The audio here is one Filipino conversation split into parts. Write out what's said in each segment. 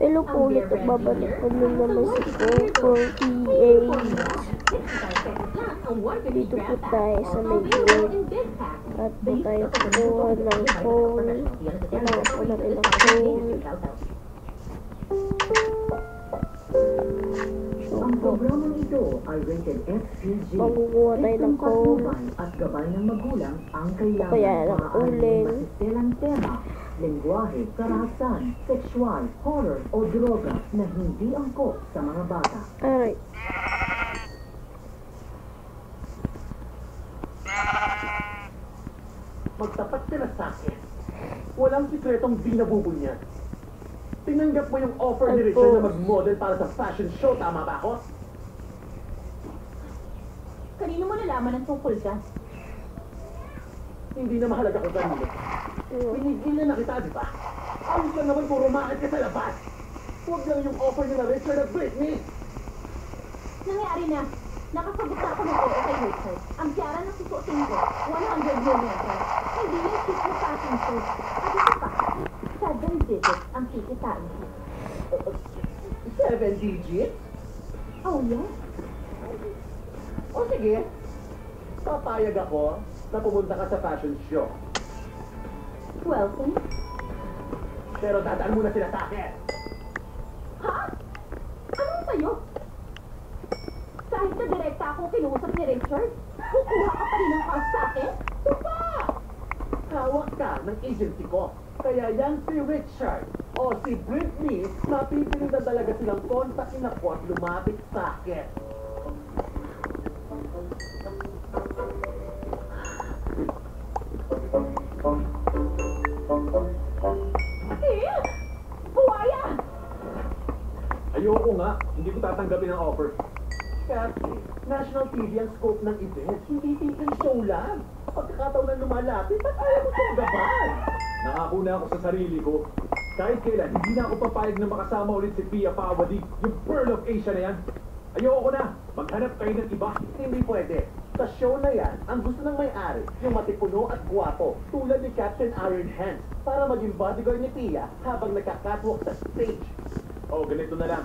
Hello po ulit, nagbabalik pa nun naman si Ko 48. Dito po tayo sa may board. At po tayo kukuha ng phone. Kailangan po natin ng phone. Ang programang ito ay rated FPG. Magukuha tayo ng phone. At gabay ng magulang ang kailangan. Kaya ng uling. Masiselang tema, lengguwahe, karahasan, sexual, horror o droga na hindi angkop sa mga bata. Alright. Magtapat ka na sa akin. Walang sikretong di nabubunyag. Tinanggap mo yung offer ni Richard na mag-model para sa fashion show, tama ba ako? Kanino mo nalaman ang tungkol dyan? Hindi na mahalaga kung kanino. Pinigilan na kita, di ba? Ayos lang naman kung rumakit ka sa labas. Huwag lang yung offer ni Richard at Britney. Nangyari na. Nakasagot na ako ng oo kay Richard. Ang piyara na susuotin ko, 100 million. Hindi yung cheap na fashion show. At ito pa, 7 digits ang kikitain ko. 7 digits? Oh, yes? O sige, papayag ako na pumunta ka sa fashion show. Welcome. Pero dadaan muna sila sa akin. Ha? Anong sa'yo? Kahit na direkta akong kinuusap ni Richard, kukuha ka pa rin ng cash sa akin? Tupa! Hawak ka ng agency ko. Kaya yan si Richard o si Britney, mapipiling na talaga silang kontakin ako at lumapit sa akin. Buwaya! Ayoko nga, hindi ko tatanggapin ang offer. Kasi, national TV ang scope ng event, hindi tingin show lang. Pagkakataon na lumalapit, ba't ayaw mo itong gaban? Nangako na ako sa sarili ko. Kahit kailan, hindi na ako papayag na makasama ulit si Pia Pawadi, yung Pearl of Asia na yan. Ayoko na, maghanap kayo ng iba. Hindi pwede. Sa show na yan, ang gusto ng may-ari, yung matipuno at guwapo, tulad ni Captain Iron Hands, para maging bodyguard ni Pia habang nagka-catwalk sa stage. Oh, ganito na lang.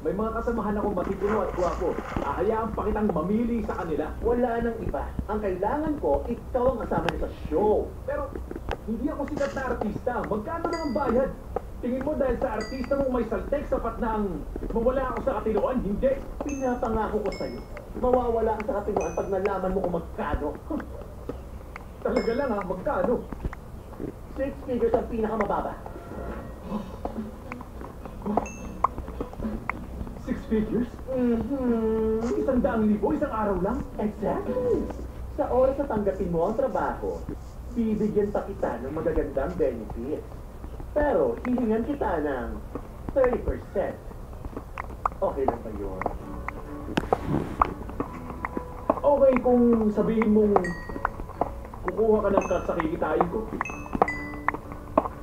May mga kasamahan akong matipuno at guwapo. Ahayaan pa kitang mamili sa kanila. Wala nang iba. Ang kailangan ko, ikaw ang kasama niyo sa show. Pero, hindi ako sikat na artista. Magkano na ang bayad? Tingin mo dahil sa artista mong may saltek, sapat na ang mawala ako sa katinuan? Hindi. Pinapangako ko sa'yo. Mawawala ang sa katinuan pag nalaman mo kung magkano. Talaga lang ha, magkano? 6 figures ang pinakamababa. 6 figures? Mm-hmm. 100,000, isang araw lang? Exactly. Sa oras na tanggapin mo ang trabaho, bibigyan pa kita ng magagandang benefits. Pero, hihingan kita ng 30%. Okay lang ba yun? Okay kung sabihin mong kukuha ka ng cut sa kikitain ko.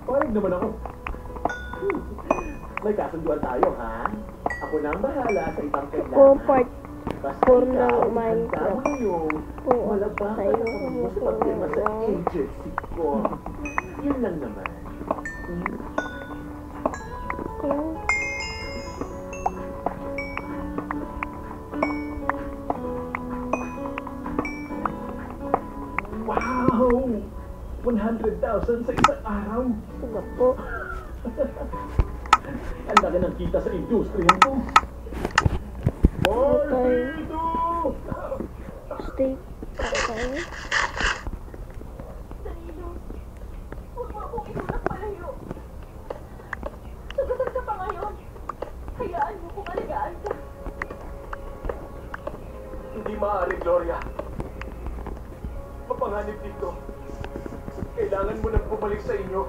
Payag naman ako. May kasunduan tayo, ha? Ako na ang bahala sa ibang kailangan. Ko part Basta 4 na ikaw, Minecraft. handa mo yung Oo, malabakan tayo. mo sa pagpirma sa agency ko. Yun lang naman. Ko. Wow! 100,000 sa isang araw! Ano po? Ang laki ng kita sa industriya ko. Okay. Dito! Stay. Okay. Danilo, huwag mo akong itulak palayo. Sagutan ka pa ngayon. Hayaan mo kung alagaan ka. Hindi maaari, Gloria. Mapanganib dito. Kailangan mo nang bumalik sa inyo.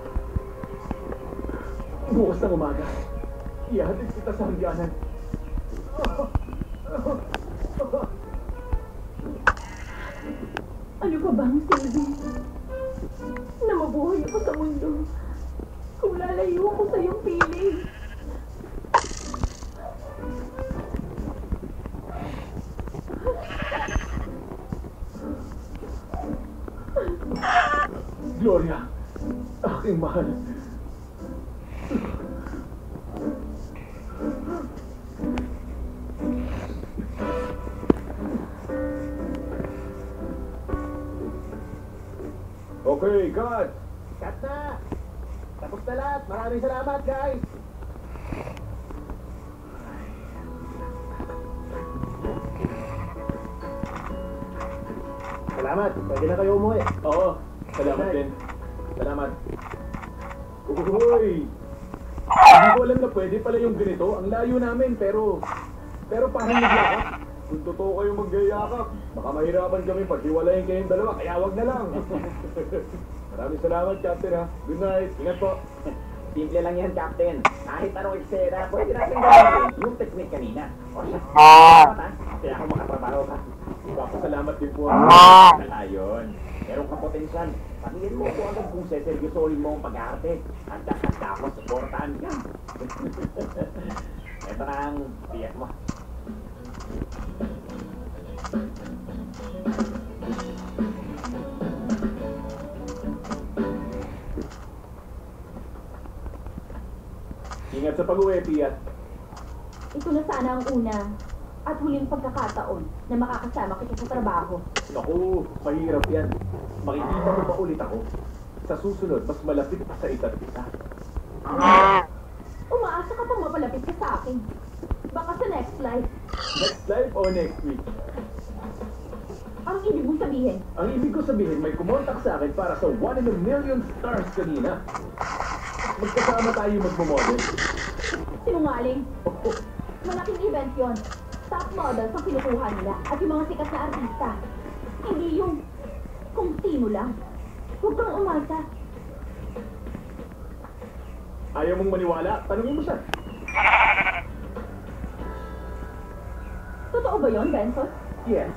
Bukas ng umaga, ihatid kita sa hangganan. Ano ka bang silbi? Na mabuhay ako sa mundo. Kung lalayo ako sa iyong piling. Gloria, aking mahal. Okay, cut! Cut na! Tapos na lahat. Maraming salamat, guys! Salamat. Pwede na kayo umuwi. Oo. Salamat din. Salamat. Uy! Hindi ko alam na pwede pala yung ganito. Ang layo namin, pero parang naglakap. Kung totoo kayong magyayakap, baka mahirapan kami paghiwalayin kayong dalawa, kaya wag na lang. Maraming salamat, Captain, ha. Good night. Ingat po. Simple lang yan, Captain. Kahit anong eksena, pwede natin gawin yung technique kanina. O siya, kaya ako makatrabaho ka. Papasalamat din po. Ayun. Meron ka potensyal. Pagingin mo ko agad kung seseryosohin mo ang pag-arte. Handa ako, supportahan ka. Ito na ang tiyak mo. Ingat sa pag-uwi, Pia. Ito na sana ang una at huling pagkakataon na makakasama kita sa trabaho. Naku, mahirap yan. Makikita mo pa ulit ako. Sa susunod, mas malapit pa sa isa't isa. Umaasa ka pang mapalapit ka sa akin. Baka sa next life. Next live o next week? Ang ibig mong sabihin, Ang ibig ko sabihin, may kumontak sa akin para sa 1 in a million stars kanina. Magkasama tayo magmamodel. sinungaling. Malaking event yon. Top models ang kinukuha nila at yung mga sikat na artista. Hindi yung kung sino lang. Huwag kang umasa. Ayaw mong maniwala? Tanungin mo siya. Totoo ba yon, Benson? Yes.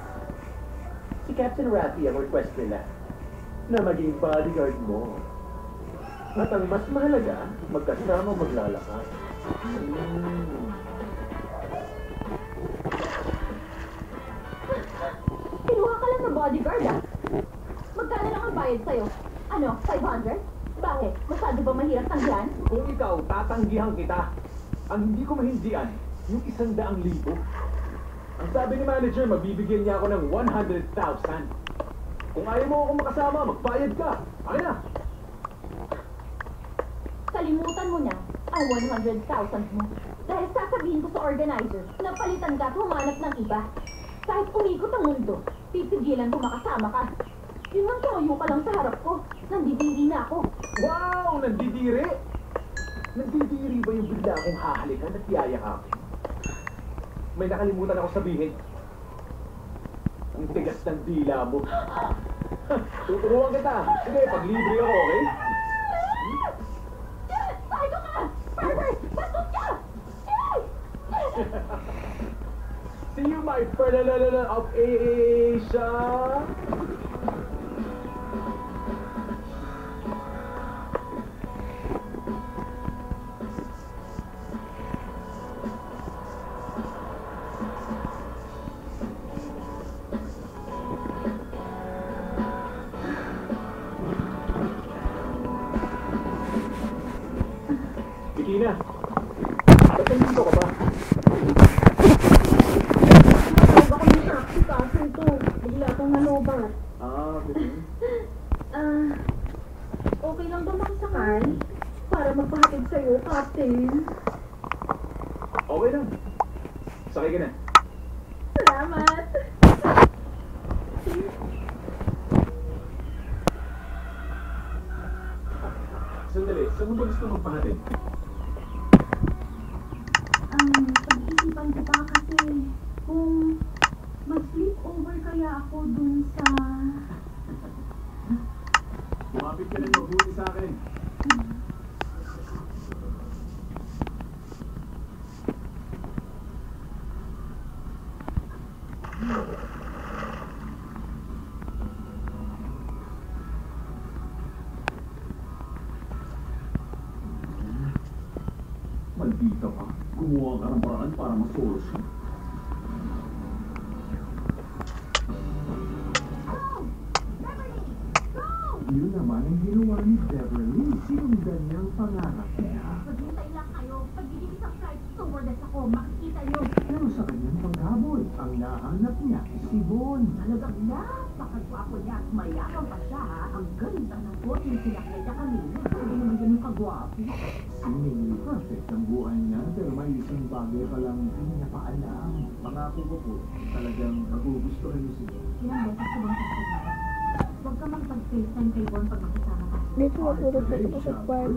Si Captain Ratty ang request nila na maging bodyguard mo. At ang mas mahalaga, magkasama maglalakad. Kinuha ka lang ng bodyguard, ah. Magkano lang ang bayad sa'yo? Ano, 500? Bakit? Masyado ba mahirap tanggihan? Kung ikaw, tatanggihan kita. Ang hindi ko mahindian, yung 100,000. Ang sabi ni manager, mabibigyan niya ako ng 100,000. Kung ayaw mo akong makasama, magbayad ka. Akin na. Kalimutan mo na ang 100,000 mo. Dahil sasabihin ko sa organizer na palitan ka at humanap ng iba. Kahit umikot ang mundo, pipigilan ko makasama ka. Yun ang toyo ka lang sa harap ko. Nandidiri na ako. Wow! Nandidiri! Nandidiri ba yung bigla akong hahalikan at yayakapin? May nakalimutan ako sabihin. Ang tigas ng dila mo. Tuturuan kita. Sige, paglibre ako, okay? Psycho ka! Pervert! Bastos ka! See you, my friend of Asia! Tina, ba't nandito ka ba? Naloba ko yung taxi kaso ito. Bigla akong naloba. Ganun. Okay lang ba makisakay? Para magpahatid sa'yo, Captain. Okay lang. Sakay ka na. Salamat. Sandali, saan mo ba gusto magpahatid? Pag-isipan ko pa kasi kung mag-sleep over kaya ako dun sa... Lumapit ka na mabuti sa akin. Maldita ka. Gumawa ka ng paraan para masolusyon. Yun naman ang ginawa ni Beverly. Sinundan niyang pangarap niya. Maghintay lang kayo. Pagiging isang flight stewardess ako, makikita niyo. Pero sa kanyang paghabol, ang nahanap niya si Bon. Talagang love Napakagwapo niya at mayakang pa siya, ha? Ang ganda ng foto yung sinakay niya kanina. Hindi naman ganun kagwapo. Seemingly perfect ang buhay niya, pero may isang bagay pa lang hindi niya pa alam. Pangako ko po, talagang nagugustuhan niyo siya. Ilang beses ko bang sasabihin? Huwag ka magpag-FaceTime kay Bon pag makasama ka. Dito matulog ako sa kwarto.